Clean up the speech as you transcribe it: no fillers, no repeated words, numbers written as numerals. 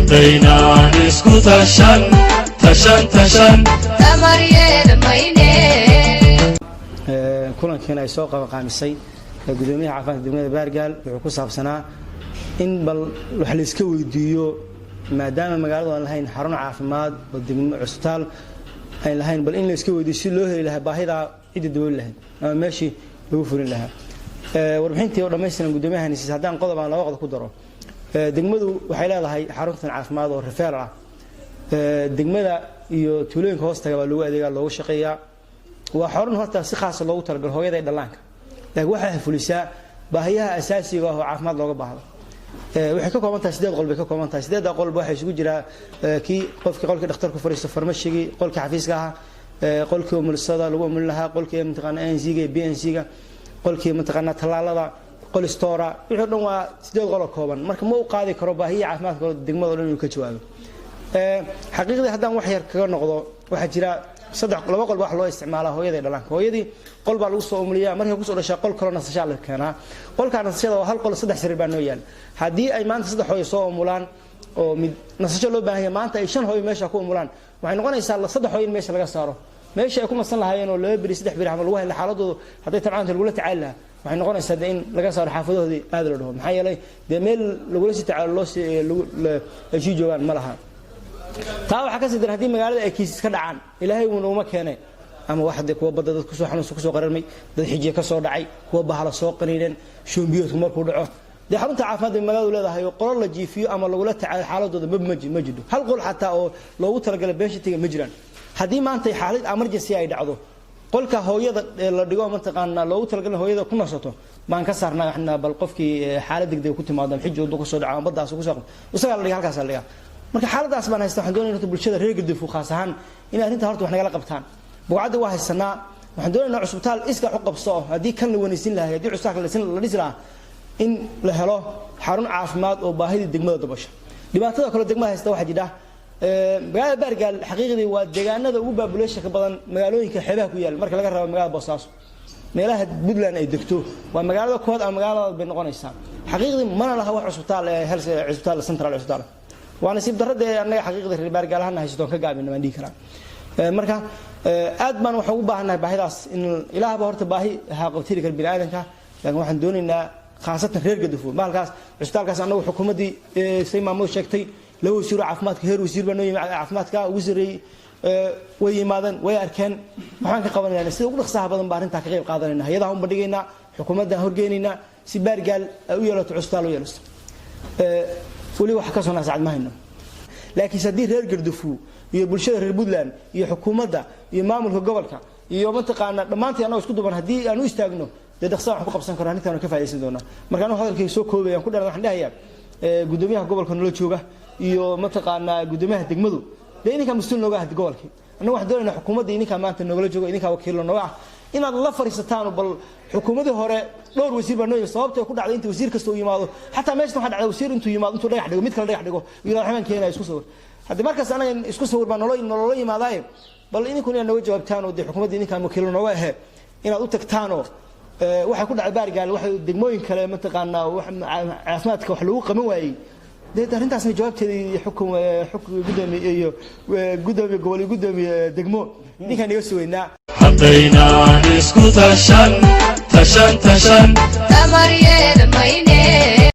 حطينا نسكو تشن تمرير ميني كلن كان ay soo qabanqaamisay gudoomiyaha caafimaadka degmada Baargaal wuxuu ku saabsanaa in bal wax la iska weydiiyo maadaama magaaladu aan lahayn xarun caafimaad oo degmo cusbitaal ay lahayn bal in la iska weydiiyo si loo heli lahaa baahida cid dawlad lahayd ama meeshii lagu furin lahaa warbixintii oo dhameystiran gudoomiyahani si hadaan qodob aan laba qodob ku daro degmadu waxay leedahay xaruntan caafimaad oo referral ah degmada iyo tuulooyinka hoostaga waa lagu adeegaa loogu shaqeeyaa waa xarun horta si khaas ah loogu talagalay hooyada dhalaanka laakiin waxa fulisaa baahiyaha asaasiga ah oo caafimaad looga baahdo waxay ka kooban tahay 8 qol bay ka kooban tahay 8 qol waxa isugu jira kii qolka dhakhtarku fariisto farmashigi qolka xafiiska ah qolkii umulsada lagu umul lahaa qolkii imtixaan NC-ga BNC-ga qolkii imtixaan talaalada qol stoora wixii dhan waa 8 qol kooban marka ma u qaadi karo baahiyaha caafimaadka degmada oo dhan inuu ka jawaabo xaqiiqdii haddaan wax yar kaga noqdo waxa jira laba qol wax loo isticmaalaa hooyada dhalaanka hooyadii qol baa lagu soo umliyaa markay ku soo dhashay qol kale nasasho la keenaa qolka nasashada waa hal qol saddex sariir baa noo yaal hadii ay maanta saddex hooyo soo umulaan oo mid nasasho loo baahan yahay maanta ay shan hooyo meesha ku umulaan waxay noqonaysaa la saddex hooyo meesha laga saaro meesha ay ku masan lahaayeen oo laba biri saddex biri ama lagu helay xaaladoodu haday tabcaanta lagu la tacaala waxay noqonaysaa in laga saaro xaafadoodii aad la dhaho maxay yeelay meel lagu la tacaalo loo si joogan ma laha taa waxa ka sidii hadii magaalada ay kiis ka dhacaan ilaahay uu nooma keenay ama waxde kuwa badada ku soo xanuunsan ku soo qararmay dad xijiye ka soo dhacay kuwa bahala soo qaniineen shoombiyoodku markuu dhaco de xarunta caafimaadka magaalada leedahay qolal la jiifiyo ama lagu la tacaalo xaaladooda ma jiro hal qol xataa oo loogu talagalay beeshatiga ma jiraan hadii maanta xaalad emergency ay dhacdo qolka hooyada la dhigo mantaqaana loogu talagalay hooyada ku nasato baan ka saarnaa waxna bal qofkii xaalad degdeg ku timaado xijoodu ku soo dhaco baddaas ku soo isaga la dhigo halkaas la dhigo marka xaaladaas baan haysta waxaan doonaynaa in bulshada reer Galbeed khaas ahaan in arrinta horta wax naga la qabtaan buucada waa haysanaa waxaan doonaynaa cusbitaal iska u qabso hadii kan la wanaysin lahaa hadii cusbitaal la dhisi lahaa in la helo xarun caafimaad oo baahida degmada dabasha dhibaatada kale degmada haysta waxa jira magaalada Baargaal xaqiiqdii waa deegaanada ugu population-ka badan magaalooyinka xeebaha ku yaal marka laga rabo magaalada Boosaaso meelaha Puntland ay degto waa magaalada kood ama magaalada bay noqonaysaa xaqiiqdii mana laha wax cusbitaal health cusbitaal central cusbitaal waana sib darrada anaga xaqiiqda reer Baargaal ahaan haysto ka gaabin ma dhigi karaa marka aad baan wax ugu baahanahay baahidaas in ilaahba horta baahi ha qabtiri kar bini'aadanka laakiin waxaan doonaynaa khaasatan reer Galbeed maalkaas cusbitaalkaas anagu xukuumadii say maamul sheegtay la wasiir caafimaadka heer wasiir baa noo yimid caafimaadka ugu sareeyay way yimaadeen way arkeen waxaan ka qabanaynaa sida ugu dhaqsaha badan baa arrinta ka qayb qaadanayna hay'adaha u bandhigaynaa xukuumadda horgeynayna si Baargaal u yeelato cusbitaal u yeelato wali wax ka soo naasacad ma hayno laakiin sadii reer Galbeed iyo bulshada reer Puntland iyo xukuumadda iyo maamulka gobolka iyo mantaqaana dhamaantii anagu isku duban hadii aan u istaagno dad dhaqso wax ku qabsan karaan intaan ka faa'iideysan doona marka anu hadalkay soo koobayaan ku dharan waxaan dhahayaa gudoomiyaha gobolka nolo jooga iyo mantaqaana gudoomiyaha degmadu deegaanka mas'uul nooga ah gobolka anagu waxaan doonaynaa xukuumadda idinka maanta nogala jooga idinka wakiil nooga ah inaad la fariisataan bal xukuumadii hore dhowr wasiir baa noo sababtay ku dhacday inta wasiir kasta uu yimaado xataa meeshii waxa dhacday wasiir intuu yimaado intuu dhagax dhigo mid kale dhagax dhigo iyo raxmaan keenay isku sawir hadii markaas anaga isku sawir baa nolol yimaadaay bal idinku inaad naga jawaabtaan oo xukuumadda idinka wakiil nooga ah inaad u tagtaan oo waxa ku dhacay Baargaal waxa degmooyin kale mantaqaana wax caafimaadka wax lagu qaban waayay arrintaasna jawaabteedii gudoomiye iyo gudoomiye gobol iyo gudoomiye degmo ninkan iga suweynaa حطينا نسكو تشن تمرير ميني